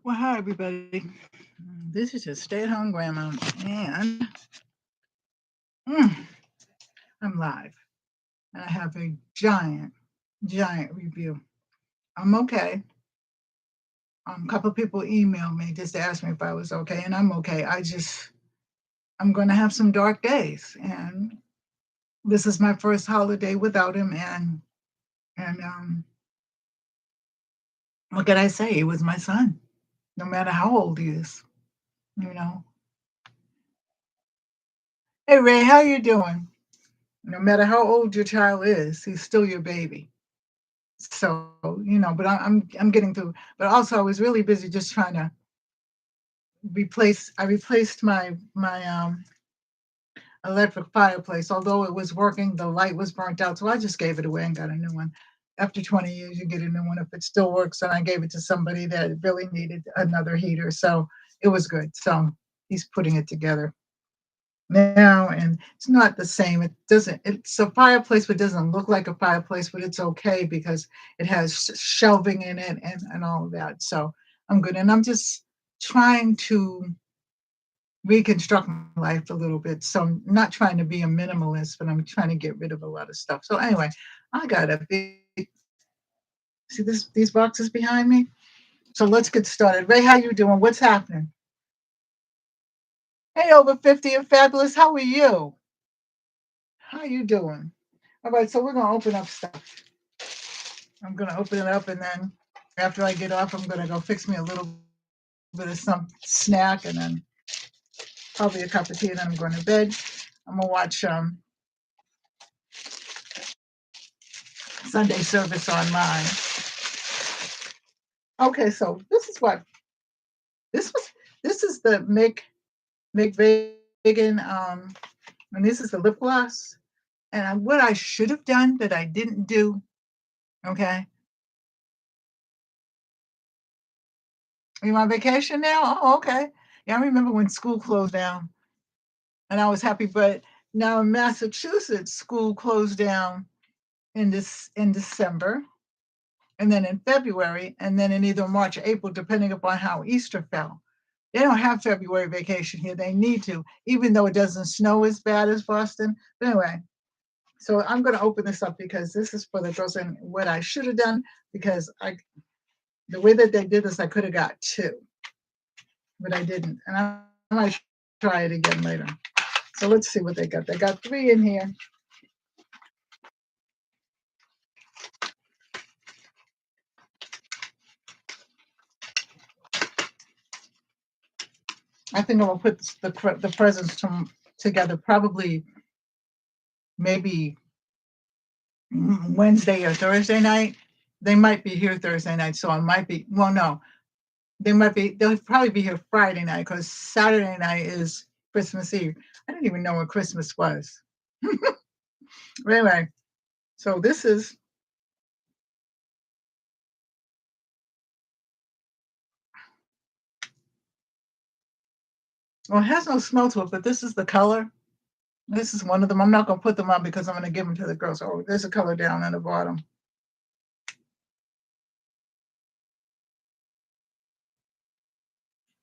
Well, hi, everybody. This is a stay-at-home grandma, and mm, I'm live, and I have a giant review. I'm okay. A couple of people emailed me just to ask me if I was okay, and I'm okay. I'm going to have some dark days, and this is my first holiday without him, and what can I say? He was my son, no matter how old he is. You know. Hey, Ray, how you doing? No matter how old your child is, he's still your baby. So but I'm getting through. But also, I was really busy just trying to replace. I replaced my electric fireplace. Although it was working, the light was burnt out, so I just gave it away and got a new one. After 20 years, you get a new one if it still works. And I gave it to somebody that really needed another heater, so it was good. So he's putting it together now, and it's not the same. It doesn't. It's a fireplace, but it doesn't look like a fireplace. But it's okay because it has shelving in it and all of that. So I'm good, and I'm just trying to reconstruct my life a little bit. So I'm not trying to be a minimalist, but I'm trying to get rid of a lot of stuff. So anyway, I got a big. See these boxes behind me. So let's get started. Ray, how you doing? What's happening? Hey, over 50 and fabulous. How are you? How you doing? All right, so we're gonna open up stuff. I'm gonna open it up, and then after I get off, I'm gonna go fix me a little bit of some snack, and then probably a cup of tea, and then I'm going to bed. I'm gonna watch Sunday service online. Okay, so this was. This is the make vegan, and this is the lip gloss. And what I should have done that I didn't do. Okay, are you on vacation now? Oh, okay. Yeah, I remember when school closed down, and I was happy. But now in Massachusetts, school closed down in December, and then in February, and then in either March or April, depending upon how Easter fell. They don't have February vacation here. They need to, even though it doesn't snow as bad as Boston. But anyway, so I'm going to open this up because this is for the girls, and what I should have done, because the way that they did this, I could have got two, but I didn't, and I might try it again later. So let's see what they got. They got three in here. I think I'm gonna put the presents together probably maybe Wednesday or Thursday night. They might be here Thursday night, so I might be. Well, no, they'll probably be here Friday night because Saturday night is Christmas Eve. I didn't even know what Christmas was. Anyway, so this is. Well, it has no smell to it, but this is the color. This is one of them. I'm not going to put them on because I'm going to give them to the girls. Oh, there's a color down at the bottom.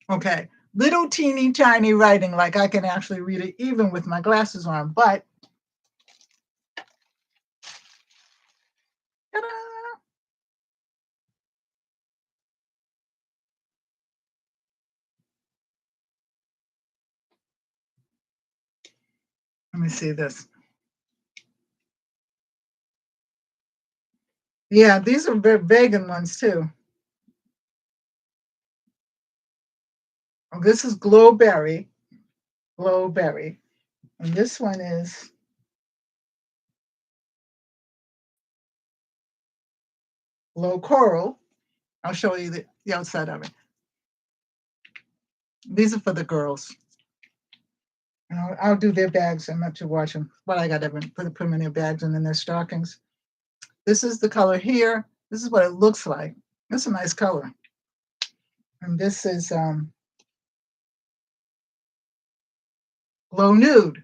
Okay. Little teeny tiny writing, like I can actually read it even with my glasses on. But ta-da! Let me see this. Yeah, these are very vegan ones too. Oh, this is Glowberry. Glowberry. And this one is Glow Coral. I'll show you the outside of it. These are for the girls. And I'll do their bags. I'm not to watch them. But I got to put them in their bags and in their stockings. This is the color here. This is what it looks like. That's a nice color. And this is Glow Nude.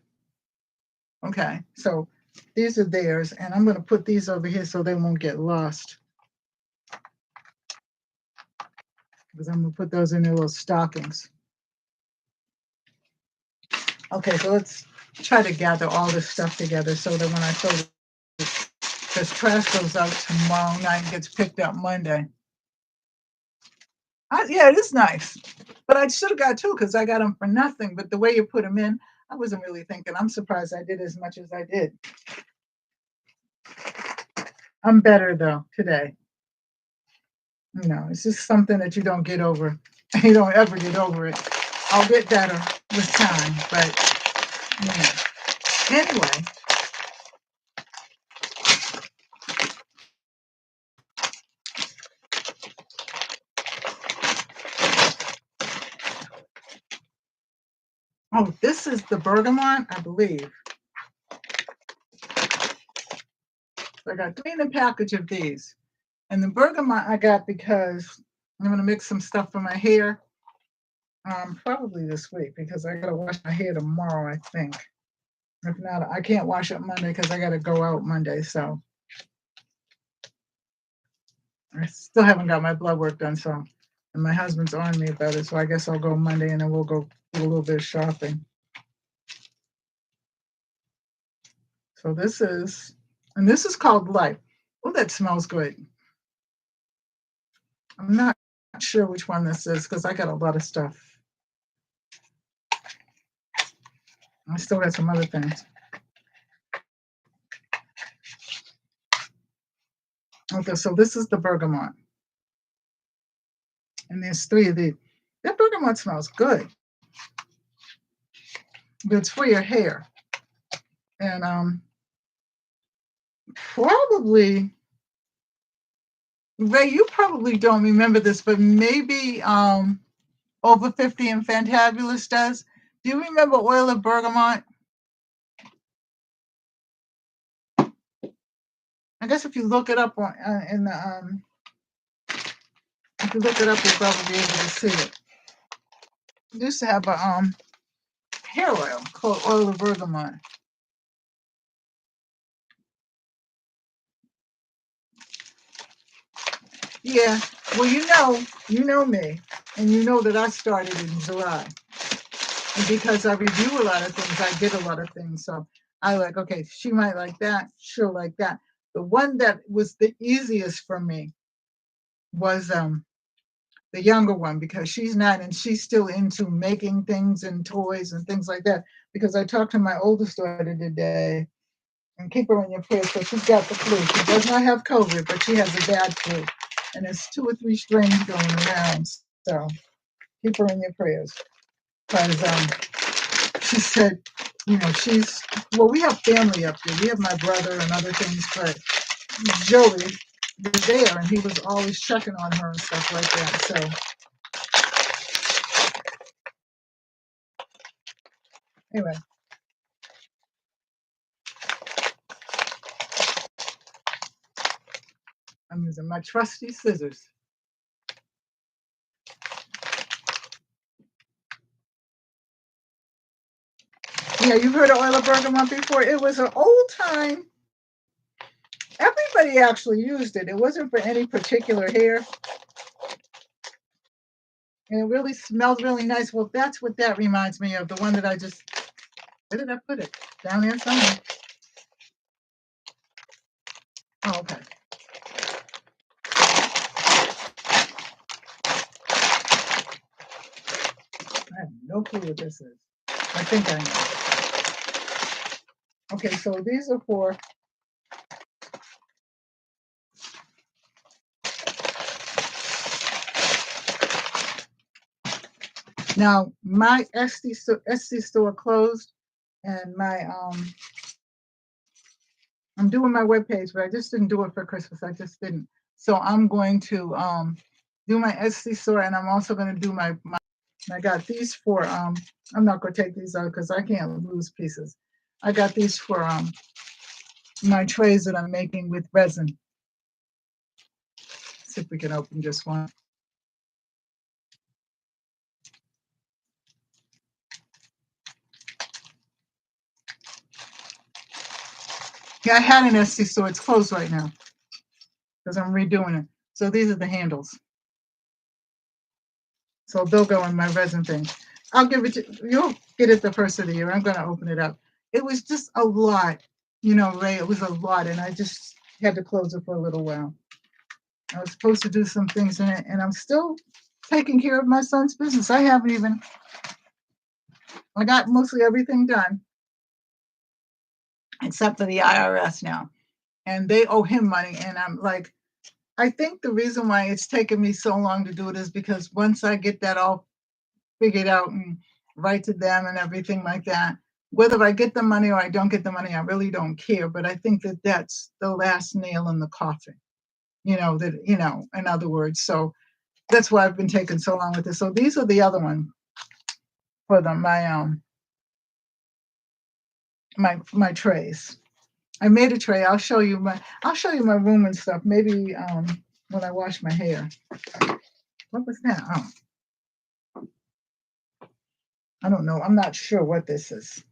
Okay, so these are theirs, and I'm going to put these over here so they won't get lost. because I'm gonna put those in their little stockings. Okay, so let's try to gather all this stuff together so that when I throw this trash goes out tomorrow night and gets picked up Monday. Yeah, it is nice. But I should have got two because I got them for nothing. But the way you put them in, I wasn't really thinking. I'm surprised I did as much as I did. I'm better though today. You know, it's just something that you don't get over. You don't ever get over it. I'll get better with time, but anyway. Oh, this is the bergamot, I believe. I got 3 in a package of these. And the bergamot I got because I'm going to mix some stuff for my hair. Probably this week because I got to wash my hair tomorrow, I think. If not, I can't wash it Monday because I got to go out Monday. So I still haven't got my blood work done. So, and my husband's on me about it. So I guess I'll go Monday and then we'll go do a little bit of shopping. So this is called Life. Oh, that smells good. I'm not sure which one this is because I got a lot of stuff. I still got some other things. Okay, so this is the bergamot. And there's 3 of these. That bergamot smells good. But it's for your hair. And probably, Ray, you probably don't remember this, but maybe Over 50 and Fantabulous does. Do you remember oil of bergamot? I guess if you look it up on if you look it up, you'll probably be able to see it. We used to have a hair oil called oil of bergamot. Yeah, well, you know me, and you know that I started in July. And because I review a lot of things, I get a lot of things. So I like, okay, she might like that, she'll like that. The one that was the easiest for me was the younger one because she's 9 and she's still into making things and toys and things like that. Because I talked to my oldest daughter today and keep her in your prayers because she's got the flu. She does not have COVID, but she has a bad flu. And there's 2 or 3 strains going around. So keep her in your prayers. Because she said, you know, we have family up there. We have my brother and other things, but Joey was there and he was always checking on her and stuff like that. So anyway. I'm using my trusty scissors. Yeah, you've heard of oil of bergamot before. It was an old time. Everybody actually used it. It wasn't for any particular hair. And it really smells really nice. Well, that's what that reminds me of. The one that I just, where did I put it? Down there somewhere. Oh, okay. I have no clue what this is. I think I know. Okay, so these are for now my Etsy store closed and my I'm doing my webpage, but I just didn't do it for Christmas. I just didn't. So I'm going to do my Etsy store and I'm also going to do my I got these for I'm not going to take these out because I can't lose pieces. I got these for my trays that I'm making with resin. See if we can open just one. Yeah, I had an Etsy store. It's closed right now because I'm redoing it. So these are the handles. So they'll go in my resin thing. I'll give it to you'll get it the first of the year. I'm going to open it up. It was just a lot, Ray. It was a lot, and I just had to close it for a little while. I was supposed to do some things in it, and I'm still taking care of my son's business. I got mostly everything done except for the IRS now, and they owe him money. And I'm like, I think the reason why it's taken me so long to do it is because once I get that all figured out and write to them and everything like that, whether I get the money or I don't get the money, I really don't care. But I think that that's the last nail in the coffin, in other words. So that's why I've been taking so long with this. So these are the other one for my trays. I made a tray. I'll show you my room and stuff. Maybe when I wash my hair. What was that? Oh, I don't know. I'm not sure what this is.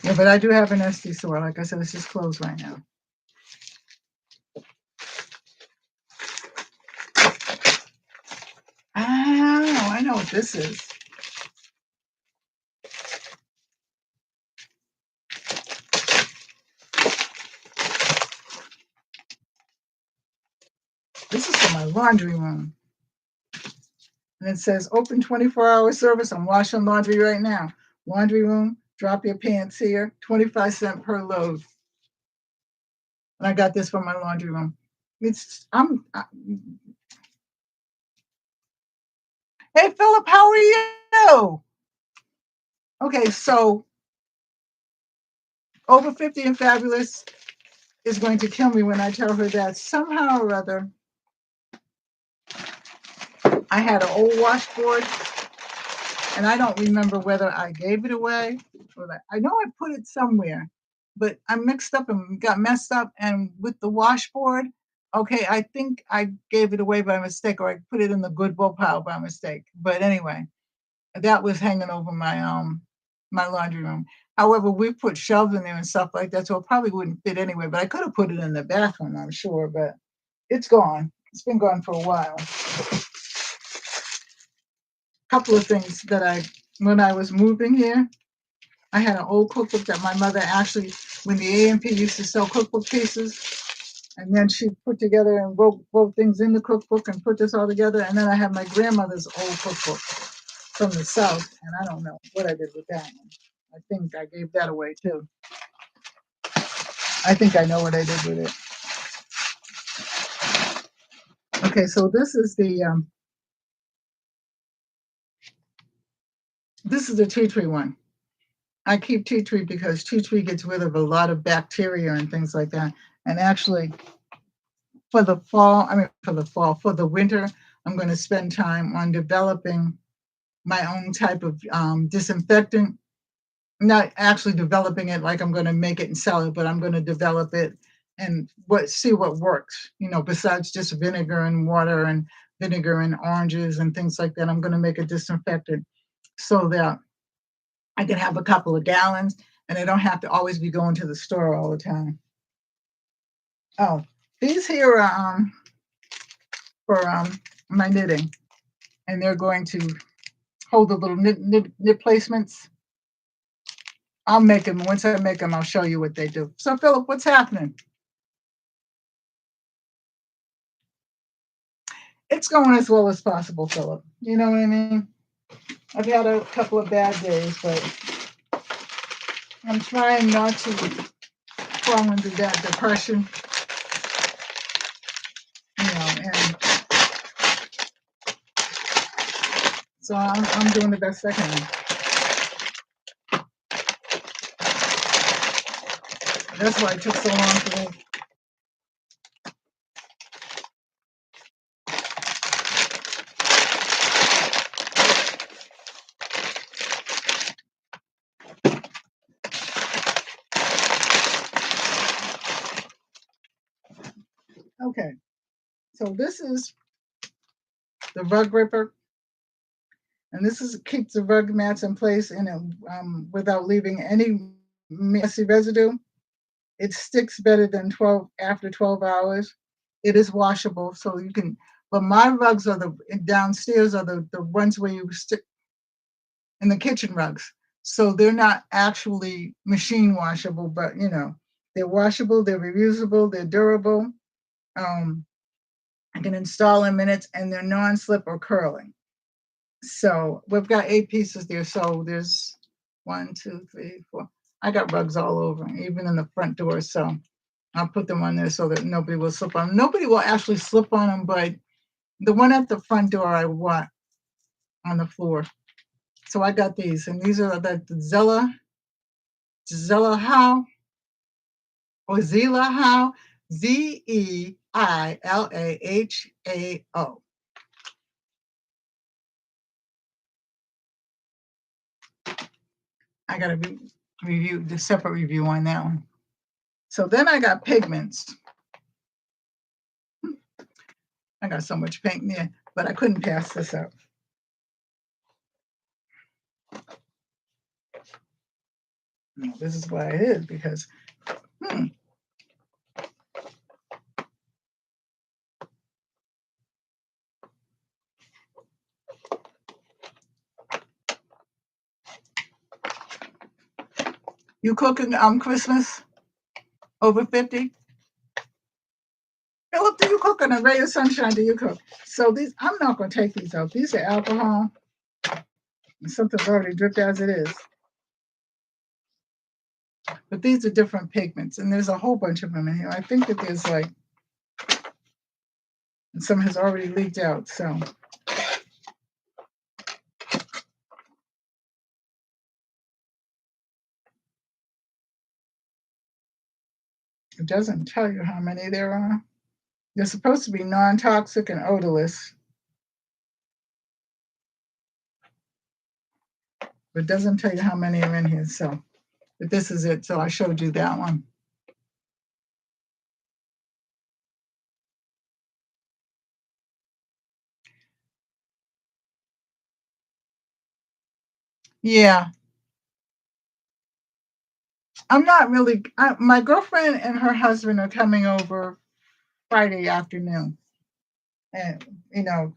Yeah, but I do have an SD store. Like I said, it's just closed right now. Oh, I know what this is. This is for my laundry room. And it says open 24-hour service. I'm washing laundry right now. Laundry room, drop your pants here, 25 cents per load. And I got this from my laundry room. Hey Philip, how are you? Okay, so over 50 and fabulous is going to kill me when I tell her that somehow or other I had an old washboard, and I don't remember whether I gave it away or that. I know I put it somewhere, but I mixed up and got messed up. And with the washboard, okay, I think I gave it away by mistake, or I put it in the goodwill pile by mistake. But anyway, that was hanging over my laundry room. However, we put shelves in there and stuff like that, so it probably wouldn't fit anyway. But I could have put it in the bathroom, I'm sure. But it's gone. It's been gone for a while. Couple of things that when I was moving here, I had an old cookbook that my mother actually, when the A&P used to sell cookbook pieces, and then she put together and wrote things in the cookbook and put this all together. And then I have my grandmother's old cookbook from the South, and I don't know what I did with that one. I think I gave that away too. I think I know what I did with it. Okay, so this is the tea tree one. I keep tea tree because tea tree gets rid of a lot of bacteria and things like that. And actually, for the winter, I'm going to spend time on developing my own type of disinfectant. Not actually developing it like I'm going to make it and sell it, but I'm going to develop it and see what works. Besides just vinegar and water and vinegar and oranges and things like that, I'm going to make a disinfectant so that I can have a couple of gallons and I don't have to always be going to the store all the time. Oh, these here are for my knitting, and they're going to hold the little knit placements. I'll make them. Once I make them, I'll show you what they do. So, Philip, what's happening? It's going as well as possible, Philip. You know what I mean? I've had a couple of bad days, but I'm trying not to fall into that depression. And so I'm doing the best I can. That's why it took so long for me. Okay, so this is the rug ripper, and this keeps the rug mats in place without leaving any messy residue. It sticks better than 12 after 12 hours. It is washable, so you can. But my rugs are the downstairs are the ones where you stick in the kitchen rugs. So they're not actually machine washable, but they're washable, they're reusable, they're durable. Um, I can install in minutes, and they're non-slip or curling. So we've got 8 pieces there. So there's 1, 2, 3, 4. I got rugs all over, even in the front door. So I'll put them on there so that nobody will slip on them. Nobody will actually slip on them, but the one at the front door I want on the floor. So I got these, and these are the Zella How or Zila How, Zeilahao. I got to review the separate review on that one. So then I got pigments. I got so much paint in there, but I couldn't pass this up. No, this is why it is, because you cooking Christmas over 50? Philip, do you cook? On a ray of sunshine, do you cook? So these, I'm not going to take these out. These are alcohol. Something's already dripped as it is. But these are different pigments, and there's a whole bunch of them in here. I think that there's like, and some has already leaked out, so. It doesn't tell you how many there are. They're supposed to be non-toxic and odorless, but it doesn't tell you how many are in here, so. But this is it, so I showed you that one. Yeah. I'm not really, my girlfriend and her husband are coming over Friday afternoon. And,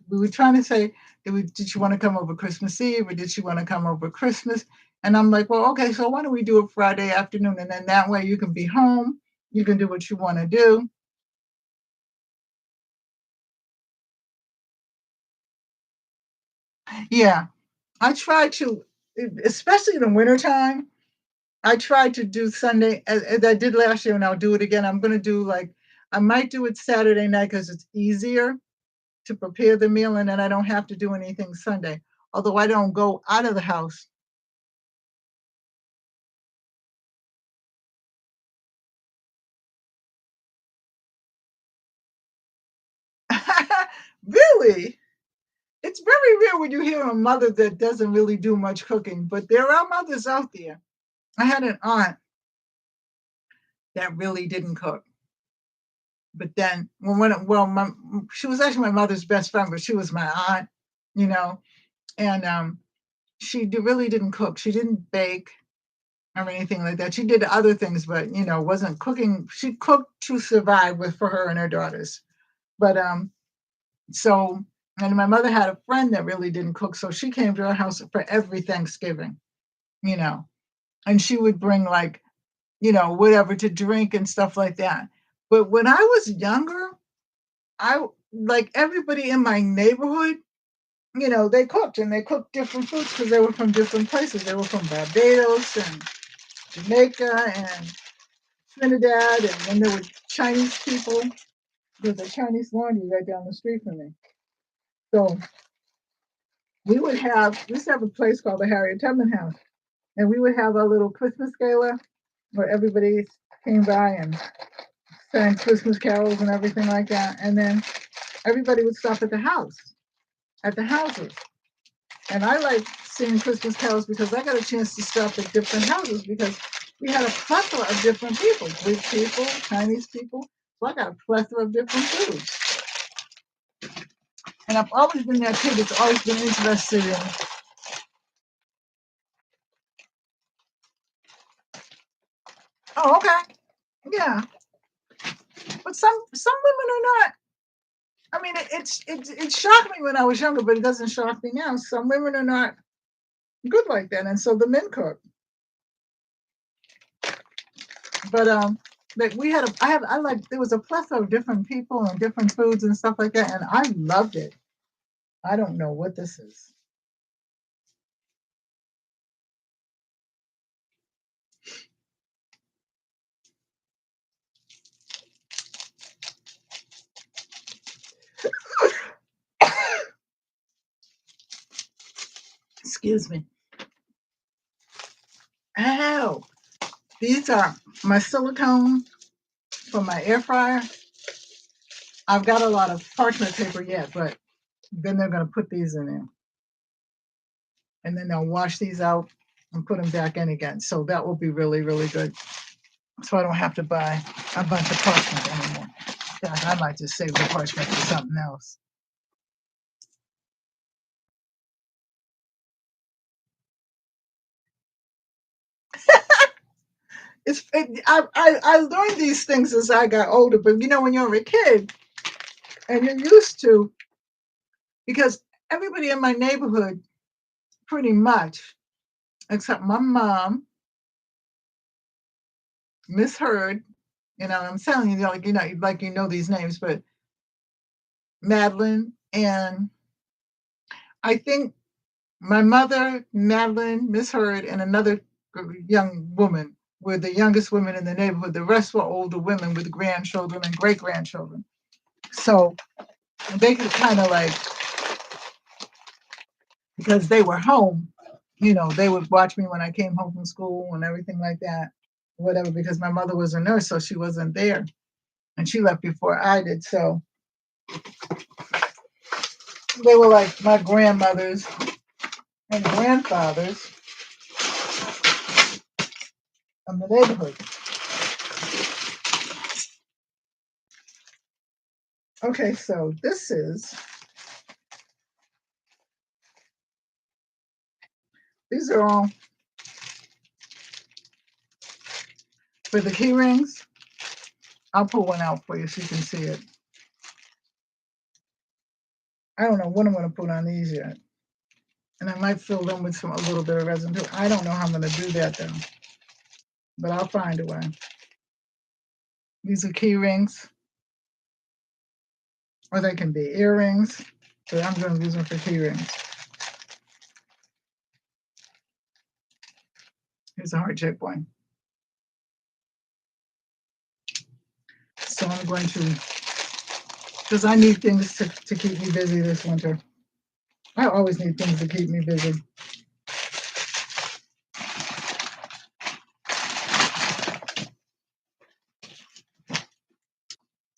we were trying to say, did she want to come over Christmas Eve or did she want to come over Christmas? And I'm like, well, okay, so why don't we do it Friday afternoon? And then that way you can be home. You can do what you want to do. Yeah. I try to, especially in the wintertime, I tried to do Sunday as I did last year, and I'll do it again. I'm going to do I might do it Saturday night because it's easier to prepare the meal, and then I don't have to do anything Sunday. Although I don't go out of the house. Really? It's very rare when you hear a mother that doesn't really do much cooking, but there are mothers out there. I had an aunt that really didn't cook. But then she was actually my mother's best friend, but she was my aunt, and she really didn't cook. She didn't bake or anything like that. She did other things, but wasn't cooking. She cooked to survive for her and her daughters. But so, and my mother had a friend that really didn't cook, so she came to our house for every Thanksgiving, and she would bring whatever to drink and stuff like that. But when I was younger, I like everybody in my neighborhood, they cooked and they cooked different foods because they were from different places. They were from Barbados and Jamaica and Trinidad, and then there were Chinese people. There's a Chinese laundry right down the street from me. So we used to have a place called the Harriet Tubman House, and we would have our little Christmas gala where everybody came by and sang Christmas carols and everything like that. And then everybody would stop at the houses. And I like singing Christmas carols because I got a chance to stop at different houses because we had a plethora of different people, Greek people, Chinese people. So I got a plethora of different foods. And I've always been that kid that's always been interested in Oh, okay. Yeah. But some women are not. I mean, it shocked me when I was younger, but it doesn't shock me now. Some women are not good like that, and so the men cook. But like we had a, I like there was a plethora of different people and different foods and stuff like that, and I loved it. I don't know what this is. Excuse me. Oh, these are my silicone for my air fryer. I've got a lot of parchment paper yet, but then they're going to put these in there. And then they'll wash these out and put them back in again. So that will be really, really good. So I don't have to buy a bunch of parchment anymore. Yeah, I might just save the parchment for something else. I learned these things as I got older, but you know, when you're a kid and you're used to, because everybody in my neighborhood, pretty much, except my mom, Miss Heard, you know, I'm telling you, like you know these names, but Madeline and I think my mother, Madeline, Miss Heard, and another young woman were the youngest women in the neighborhood. The rest were older women with grandchildren and great grandchildren. So they could kind of like, because they were home, you know, they would watch me when I came home from school and everything like that, whatever, because my mother was a nurse, so she wasn't there. And she left before I did. So they were like my grandmothers and grandfathers from the neighborhood. Okay, so these are all for the key rings. I'll pull one out for you so you can see it. I don't know what I'm going to put on these yet. And I might fill them with a little bit of resin too. I don't know how I'm going to do that though, but I'll find a way. These are key rings, or they can be earrings, but I'm going to use them for key rings. Here's a heart-shaped one. So I'm going to, because I need things to keep me busy this winter. I always need things to keep me busy.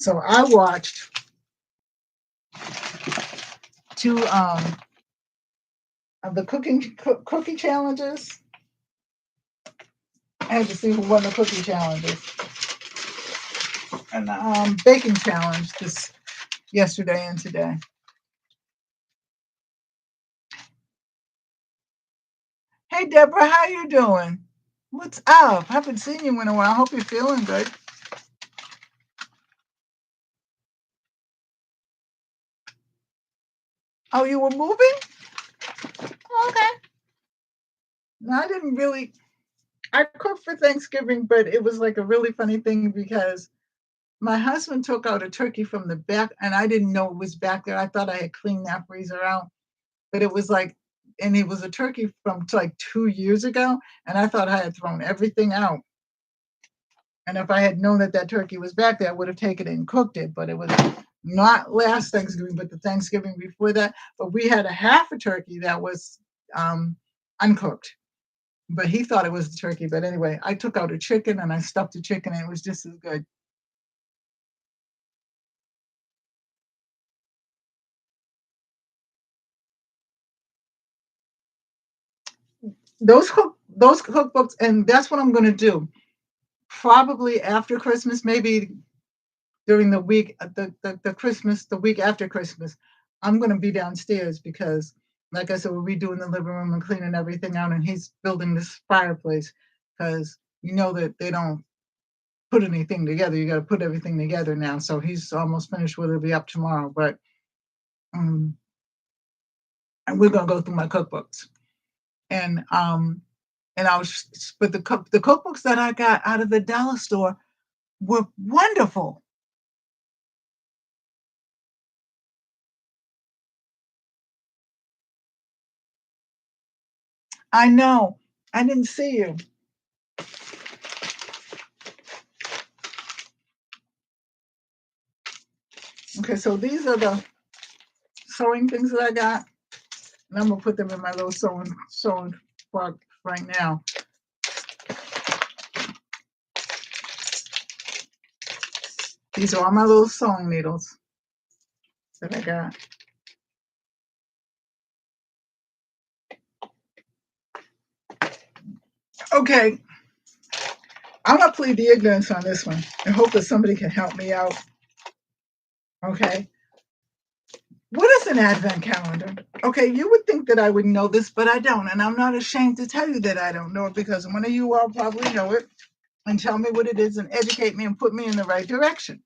So I watched two of the cookie challenges. I had to see who won the cookie challenges and the baking challenge this yesterday and today. Hey Deborah, how you doing? What's up? Haven't seen you in a while. Hope you're feeling good. Oh, you were moving? Okay. No, I didn't really. I cooked for Thanksgiving, but it was like a really funny thing because my husband took out a turkey from the back, and I didn't know it was back there. I thought I had cleaned that freezer out, but it was like, and it was a turkey from like 2 years ago, and I thought I had thrown everything out. And if I had known that that turkey was back there, I would have taken it and cooked it. But it was not last Thanksgiving, but the Thanksgiving before that. But we had a half a turkey that was uncooked. But he thought it was the turkey. But anyway, I took out a chicken and I stuffed the chicken, and it was just as good. Those cookbooks, and that's what I'm going to do. Probably after Christmas, maybe during the week, the week after Christmas, I'm going to be downstairs because, like I said, we're redoing the living room and cleaning everything out, and he's building this fireplace because you know that they don't. put anything together. You got to put everything together now. So he's almost finished with it. It'll be up tomorrow. But um, and we're gonna go through my cookbooks. And I was, but the cookbooks that I got out of the dollar store were wonderful. I know. I didn't see you. Okay, so these are the sewing things that I got, and I'm gonna put them in my little sewing box right now. These are all my little sewing needles that I got. Okay, I'm gonna plead the ignorance on this one and hope that somebody can help me out. Okay, what is an advent calendar? Okay, you would think that I would know this, but I don't, and I'm not ashamed to tell you that I don't know it because one of you all probably know it and tell me what it is and educate me and put me in the right direction.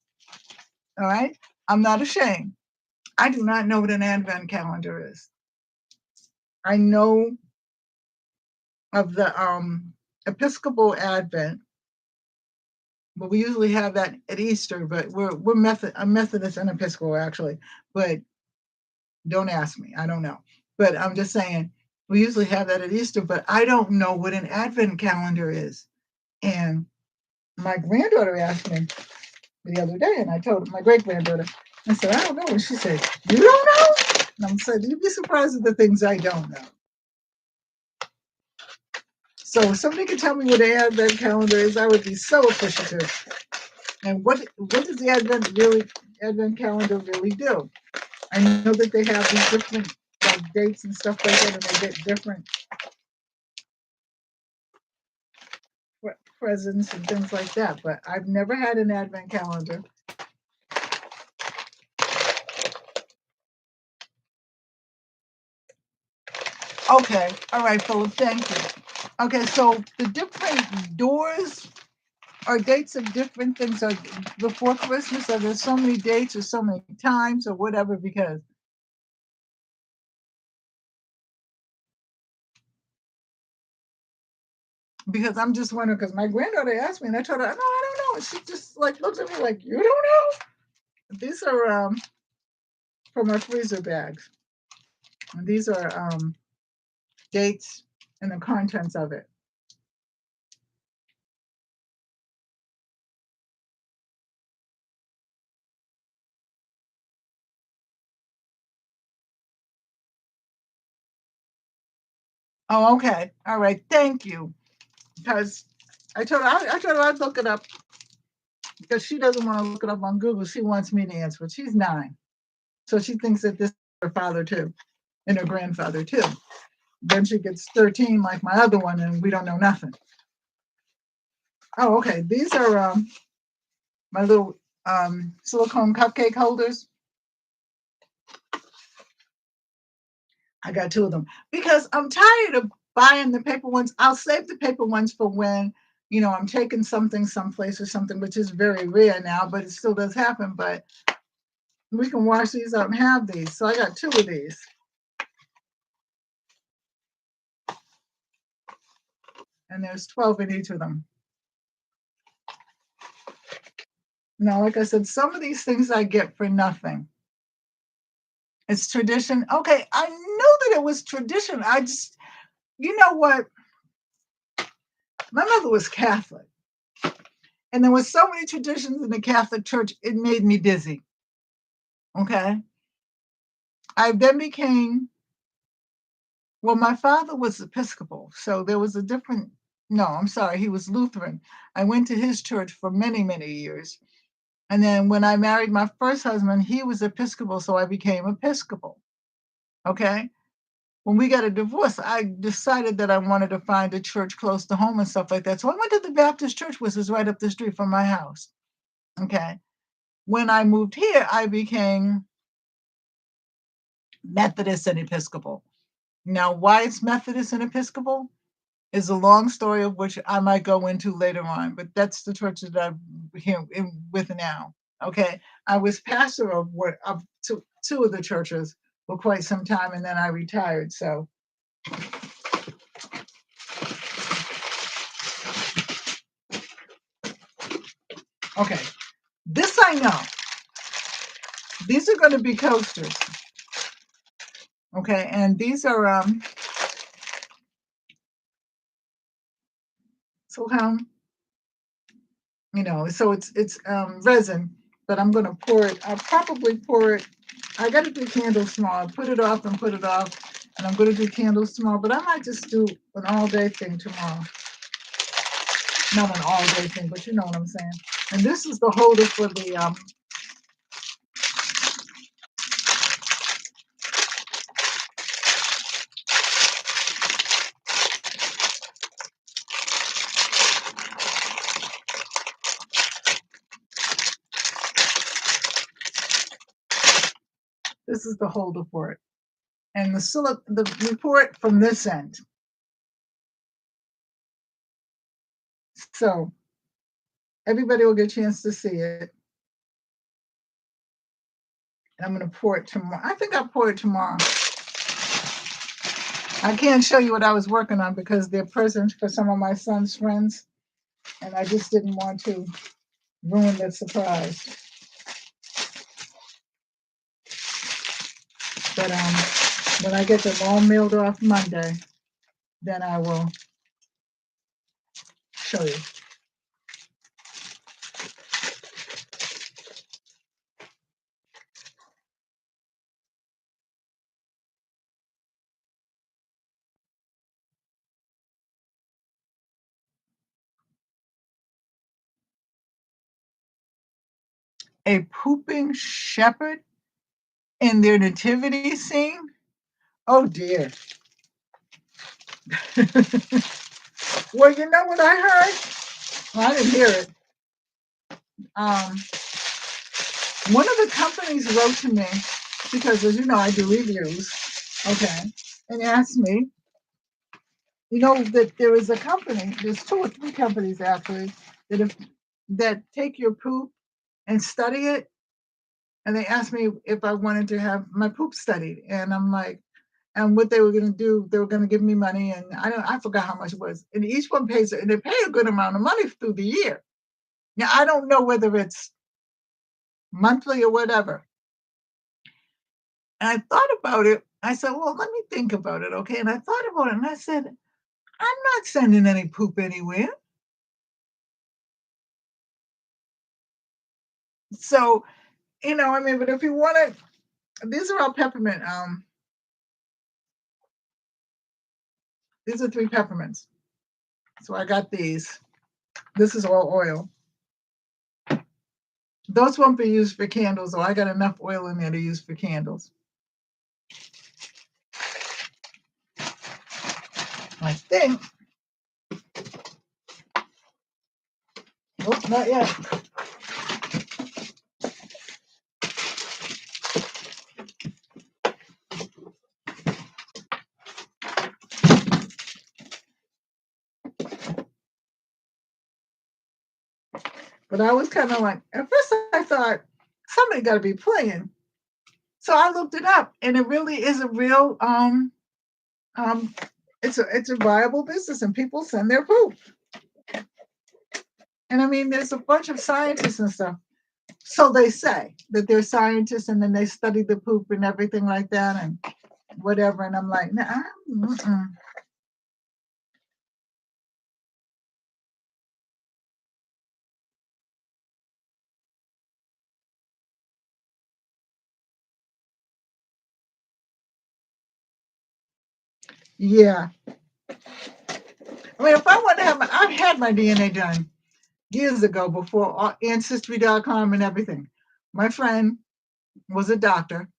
All right, I'm not ashamed. I do not know what an advent calendar is. I know of the Episcopal Advent, but we usually have that at Easter. But I'm Methodist and Episcopal actually, but don't ask me. I don't know. But I'm just saying we usually have that at Easter. But I don't know what an Advent calendar is. And my granddaughter asked me the other day, and I told my great granddaughter, I said, I don't know. And she said, you don't know? And I'm saying, you'd be surprised at the things I don't know. So if somebody could tell me what an Advent calendar is, I would be so appreciative. And what does the Advent calendar really do? I know that they have these different like dates and stuff like that, and they get different presents and things like that. But I've never had an Advent calendar. Okay, all right, Philip, thank you. Okay, so the different doors or dates of different things are before Christmas. Are there so many dates or so many times or whatever? Because I'm just wondering, because my granddaughter asked me and I told her, no, I don't know. And she just like looks at me like, you don't know? These are from my freezer bags. And these are dates and the contents of it. Oh, okay. All right. Thank you. Because I told her I'd look it up because she doesn't want to look it up on Google. She wants me to answer it. She's 9. So she thinks that this is her father too and her grandfather too. Then she gets 13 like my other one and we don't know nothing. Oh, okay. These are my little silicone cupcake holders. I got 2 of them because I'm tired of buying the paper ones. I'll save the paper ones for when, I'm taking something someplace or something, which is very rare now, but it still does happen. But we can wash these out and have these. So I got 2 of these. And there's 12 in each of them. Now, like I said, some of these things I get for nothing. It's tradition. Okay, I knew that it was tradition. You know what? My mother was Catholic. And there was so many traditions in the Catholic Church, it made me dizzy. Okay. I then became, well, my father was Episcopal. So there was no, I'm sorry, he was Lutheran. I went to his church for many, many years. And then when I married my first husband, he was Episcopal. So I became Episcopal. Okay. When we got a divorce, I decided that I wanted to find a church close to home and stuff like that. So I went to the Baptist church, which is right up the street from my house. Okay. When I moved here, I became Methodist and Episcopal. Now, why it's Methodist and Episcopal? is a long story of which I might go into later on, but that's the church that I'm here with now. Okay, I was pastor of two of the churches for quite some time, and then I retired. So, okay, this I know. These are going to be coasters. Okay, and these are so so it's resin, but I'm gonna pour it. I'll probably pour it. I gotta do candles tomorrow. Put it off and put it off, and I'm gonna do candles tomorrow. But I might just do an all day thing tomorrow. Not an all day thing, but you know what I'm saying. And this is the holder for the this is the holder for it, and the report from this end. So everybody will get a chance to see it. And I'm going to pour it tomorrow. I think I'll pour it tomorrow. I can't show you what I was working on because they're presents for some of my son's friends, and I just didn't want to ruin the surprise. But when I get them all mailed off Monday, then I will show you. A pooping shepherd in their nativity scene? Oh dear. Well, you know what I heard? Well, I didn't hear it. One of the companies wrote to me because, as you know, I do reviews, okay, and asked me, that there is a company, there's two or three companies actually, that take your poop and study it. And they asked me if I wanted to have my poop studied. And I'm like, and what they were going to do, they were going to give me money. And I forgot how much it was. And each one pays, and they pay a good amount of money through the year. Now, I don't know whether it's monthly or whatever. And I thought about it. I said, well, let me think about it. Okay. And I thought about it and I said, I'm not sending any poop anywhere. So, but if you want to, these are all peppermint. These are 3 peppermints. So I got these. This is all oil. Those won't be used for candles, so I got enough oil in there to use for candles. I think. Oh, not yet. But I was kind of like, at first I thought, somebody got to be playing. So I looked it up, and it really is a real, it's a viable business, and people send their poop. And I mean, there's a bunch of scientists and stuff. So they say that they're scientists, and then they study the poop and everything like that, and whatever. And I'm like, nah. Mm-mm. Yeah. I mean, if I want to I've had my DNA done years ago before Ancestry.com and everything. My friend was a doctor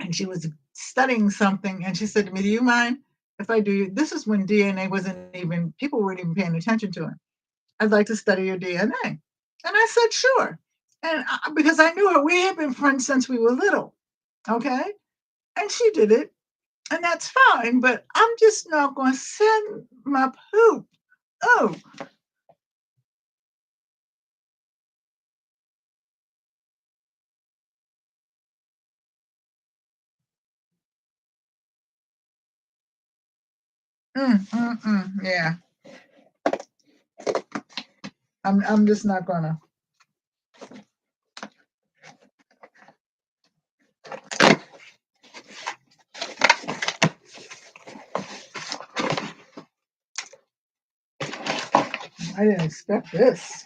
and she was studying something and she said to me, do you mind if I do? This is when DNA wasn't even, people weren't even paying attention to it. I'd like to study your DNA. And I said, sure. And because I knew her, we had been friends since we were little. Okay. And she did it. And that's fine, but I'm just not going to send my poop. Oh, yeah. I'm just not gonna. I didn't expect this.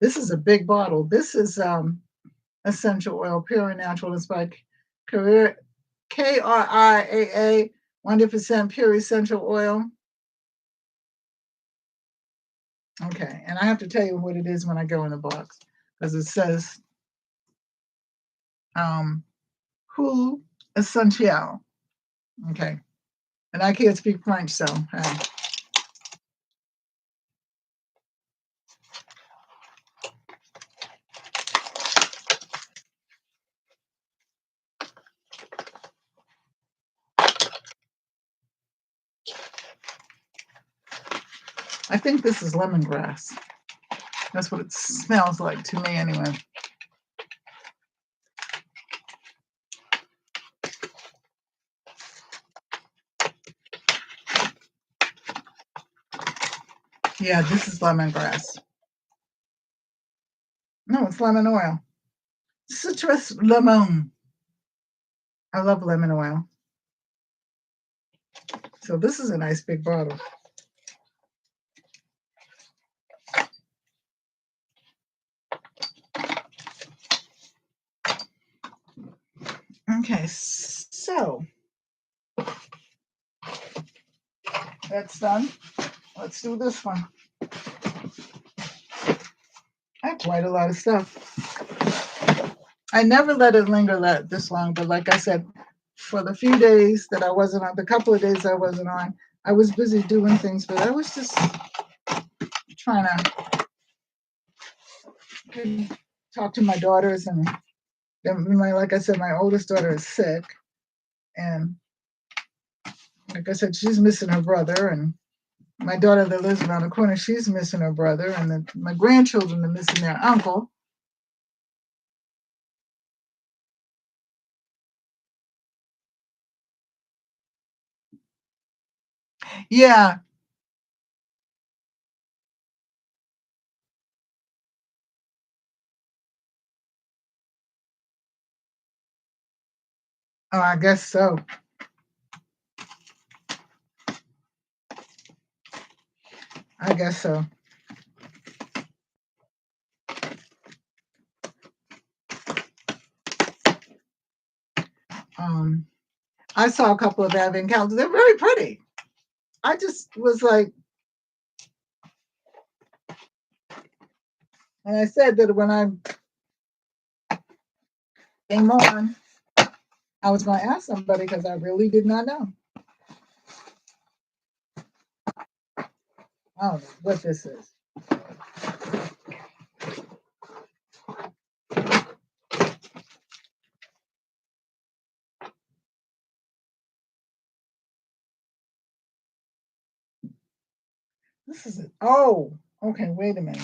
This is a big bottle. This is essential oil, pure and natural. It's by Career KRIAA, 100% pure essential oil. Okay, and I have to tell you what it is when I go in the box because it says Who Essential. Okay, and I can't speak French, so I think this is lemongrass. That's what it smells like to me, anyway. Yeah, this is lemongrass. No, it's lemon oil. Citrus lemon. I love lemon oil. So this is a nice big bottle. Okay, so that's done. Let's do this one. I have quite a lot of stuff. I never let it linger this long, but like I said, for the few days that I wasn't on, the couple of days I wasn't on, I was busy doing things, but I was just trying to talk to my daughters, and then like I said, my oldest daughter is sick, and like I said, she's missing her brother, and my daughter that lives around the corner, she's missing her brother, and then my grandchildren are missing their uncle. Yeah. Oh, I guess so. I guess so. Um, I saw a couple of advent calendars. They're very pretty. I just was like, and I said that when I came on, I was going to ask somebody because I really did not know. I don't know what this is. This is it. Oh, okay. Wait a minute.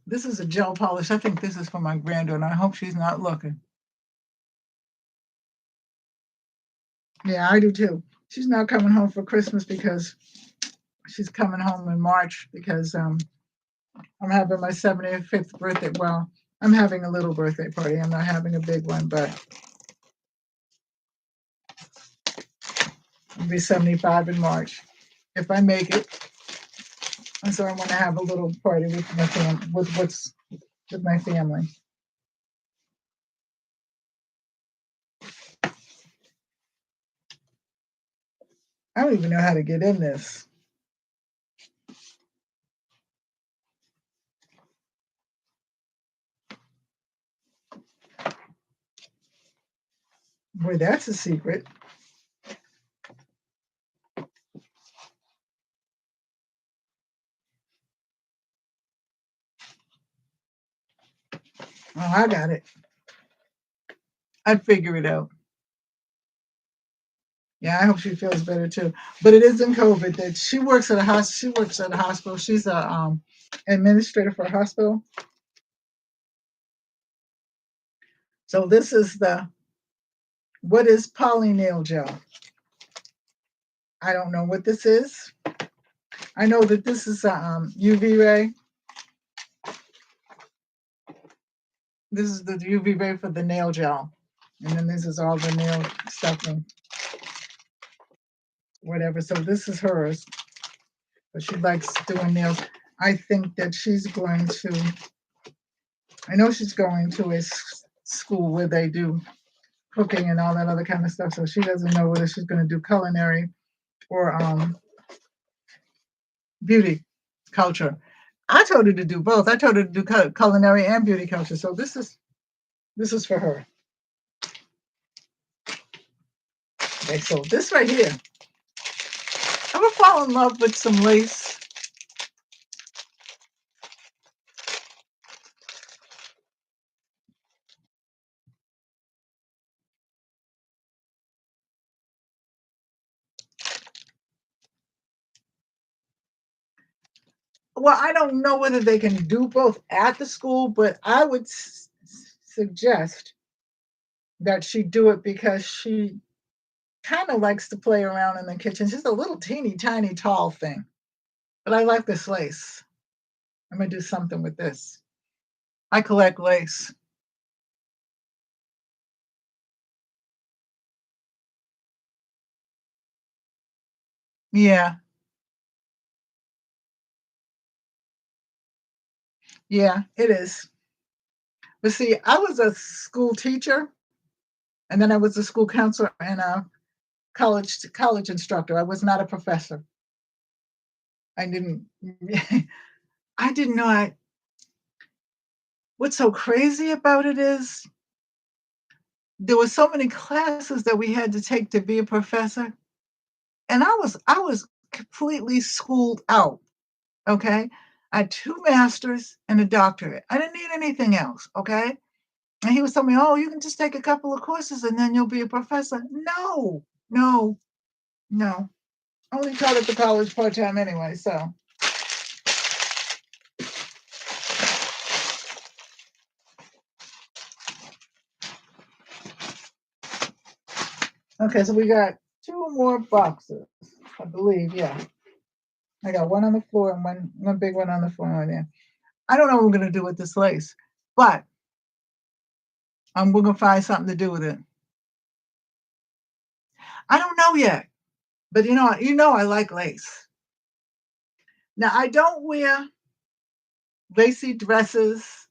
This is a gel polish. I think this is for my granddaughter. I hope she's not looking. Yeah, I do too. She's not coming home for Christmas because she's coming home in March because I'm having my 75th birthday. Well, I'm having a little birthday party. I'm not having a big one, but I'll be 75 in March if I make it. And so I want to have a little party with my with my family. I don't even know how to get in this. Boy, that's a secret. Oh, I got it. I'd figure it out. Yeah, I hope she feels better too. But it isn't COVID. That she works at a She works at a hospital. She's a administrator for a hospital. So this is the what is poly nail gel? I don't know what this is. I know that this is a UV ray. This is the UV ray for the nail gel, and then this is all the nail stuff and whatever. So this is hers, but she likes doing nails. I think that she's going to. I know she's going to a school where they do cooking and all that other kind of stuff. So she doesn't know whether she's going to do culinary or beauty culture. I told her to do both. I told her to do culinary and beauty culture. So this is for her. Okay, so this right here. Ever fall in love with some lace? Well, I don't know whether they can do both at the school, but I would suggest that she do it because she kind of likes to play around in the kitchen. She's a little teeny tiny tall thing, but I like this lace. I'm gonna do something with this. I collect lace. Yeah, yeah, it is. But see, I was a school teacher, and then I was a school counselor and a college instructor. I was not a professor. I didn't. I didn't know. What's so crazy about it is there were so many classes that we had to take to be a professor, and I was completely schooled out. Okay, I had two masters and a doctorate. I didn't need anything else. Okay, and he was telling me, "Oh, you can just take a couple of courses and then you'll be a professor." No, no, no. I only taught at the college part time anyway. So okay, so we got two more boxes, I believe. Yeah, I got one on the floor and one big one on the floor right there. I don't know what we're gonna do with this lace, but we're gonna find something to do with it. I don't know yet, but you know, I like lace. Now I don't wear lacy dresses.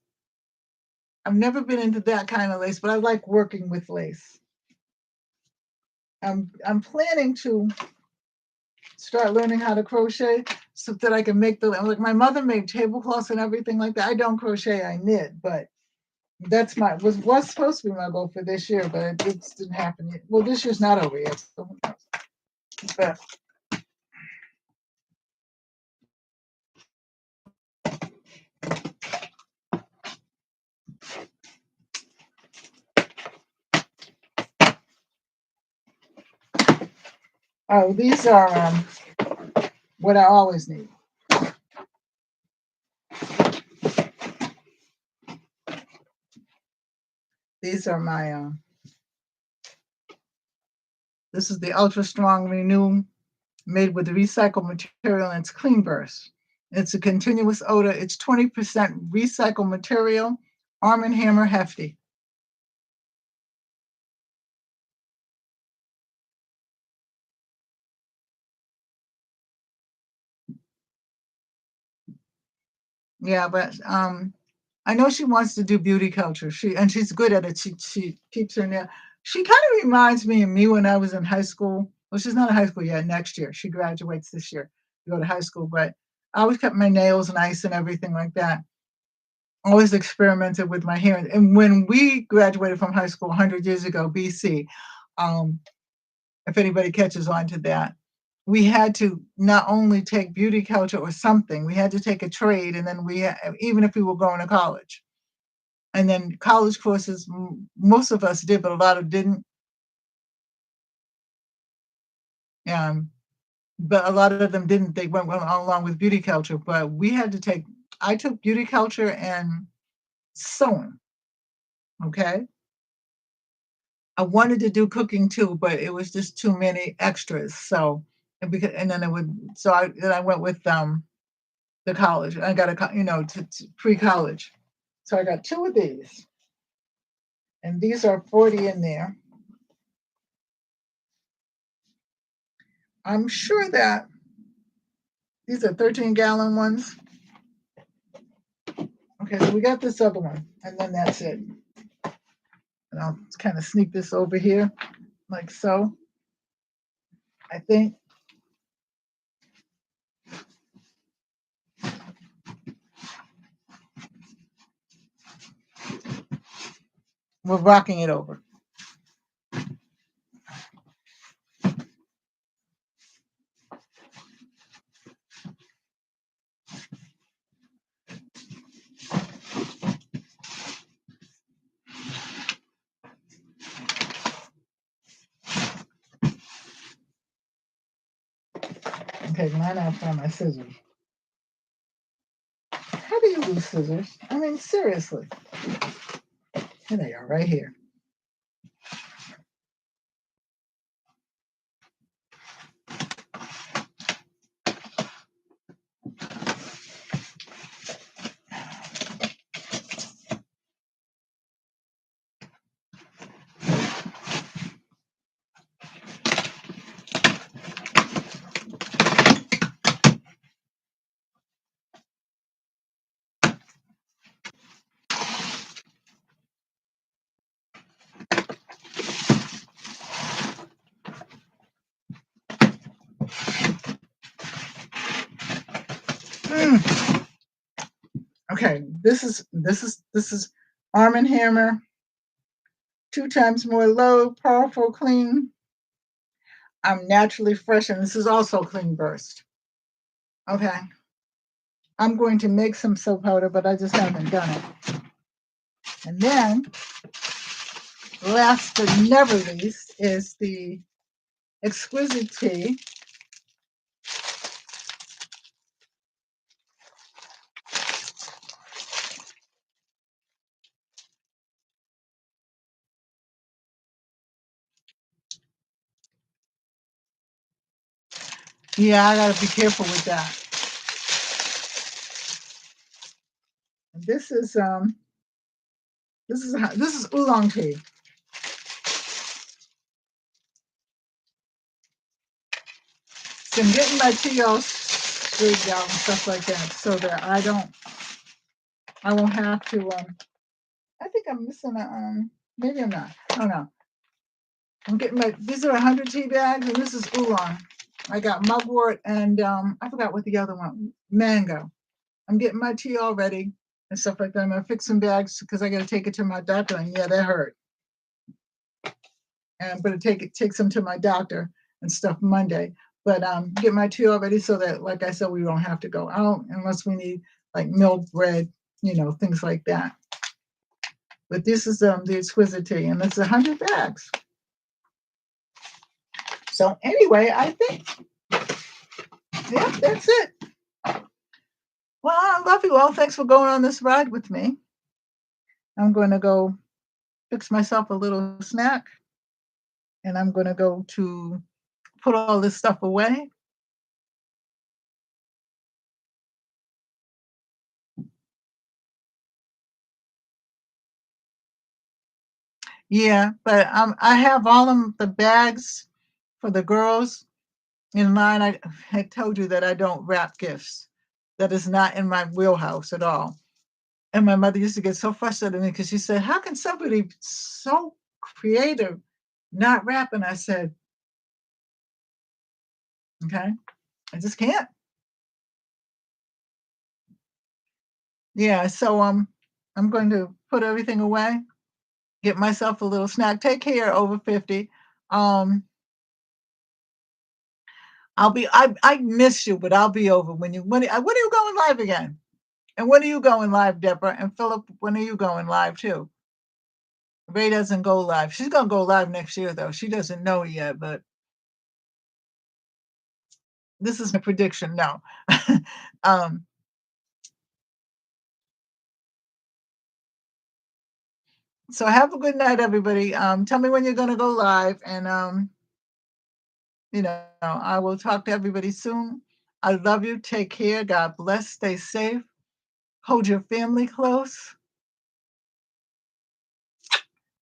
I've never been into that kind of lace, but I like working with lace. I'm planning to start learning how to crochet so that I can make the like my mother made tablecloths and everything like that. I don't crochet, I knit, but that's my was supposed to be my goal for this year, but it just didn't happen yet. Well, this year's not over yet. So who knows? But oh, these are what I always need. These are my this is the ultra strong renew made with recycled material and it's clean burst. It's a continuous odor. It's 20% recycled material, Arm& Hammer hefty. Yeah, but I know she wants to do beauty culture. She's good at it. She keeps her nail. She kind of reminds me of me when I was in high school. Well, she's not in high school yet. Next year, she graduates this year to go to high school. But I always kept my nails nice and everything like that. Always experimented with my hair. And when we graduated from high school 100 years ago, BC, um, if anybody catches on to that, we had to not only take beauty culture or something, we had to take a trade, and then even if we were going to college, and then college courses, most of us did, but a lot of didn't. Um, but a lot of them didn't. They went along with beauty culture. But we had to take. I took beauty culture and sewing. Okay. I wanted to do cooking too, but it was just too many extras. So and then it would. So I went with the college. I got to pre-college. So I got two of these, and these are 40 in there. I'm sure that these are 13-gallon ones. Okay, so we got this other one, and then that's it. And I'll kind of sneak this over here, like so. I think. We're rocking it over. Okay, now I gotta find my scissors. How do you lose scissors? I mean, seriously. Here they are, right here. Mm. Okay, this is Arm& and Hammer, 2 times more load, powerful, clean. I'm naturally fresh, and this is also clean burst. Okay, I'm going to make some soap powder, but I just haven't done it. And then, last but never least, is the exquisite tea. Yeah, I gotta be careful with that. This is oolong tea. So I'm getting my tea all straightened out and stuff like that, so that I won't have to. I think I'm missing a. Maybe I'm not. I don't know. I'm getting these are 100 tea bags, and this is oolong. I got mugwort and I forgot what the other one, mango. I'm getting my tea all ready and stuff like that. I'm gonna fix some bags because I gotta take it to my doctor, and yeah, that hurt. And I'm gonna take some to my doctor and stuff Monday. But get my tea all ready so that, like I said, we don't have to go out unless we need like milk, bread, things like that. But this is the exquisite tea, and it's 100 bags. So anyway, I think, yeah, that's it. Well, I love you all. Thanks for going on this ride with me. I'm going to go fix myself a little snack, and I'm going to go to put all this stuff away. Yeah, but I have all of the bags for the girls in line. I had told you that I don't wrap gifts. That is not in my wheelhouse at all. And my mother used to get so frustrated with me because she said, "How can somebody so creative not rap?" And I said, "Okay, I just can't." Yeah, so I'm going to put everything away, get myself a little snack. Take care, over 50. Um, I miss you, but I'll be over when are you going live again? And when are you going live, Deborah? And Philip, when are you going live too? Ray doesn't go live. She's gonna go live next year though. She doesn't know yet, but This is my prediction. No. um, so have a good night, everybody. Tell me when you're going to go live, and I will talk to everybody soon. I love you. Take care. God bless. Stay safe. Hold your family close.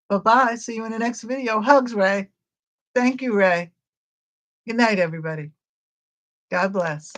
Bye bye. See you in the next video. Hugs, Ray. Thank you, Ray. Good night, everybody. God bless.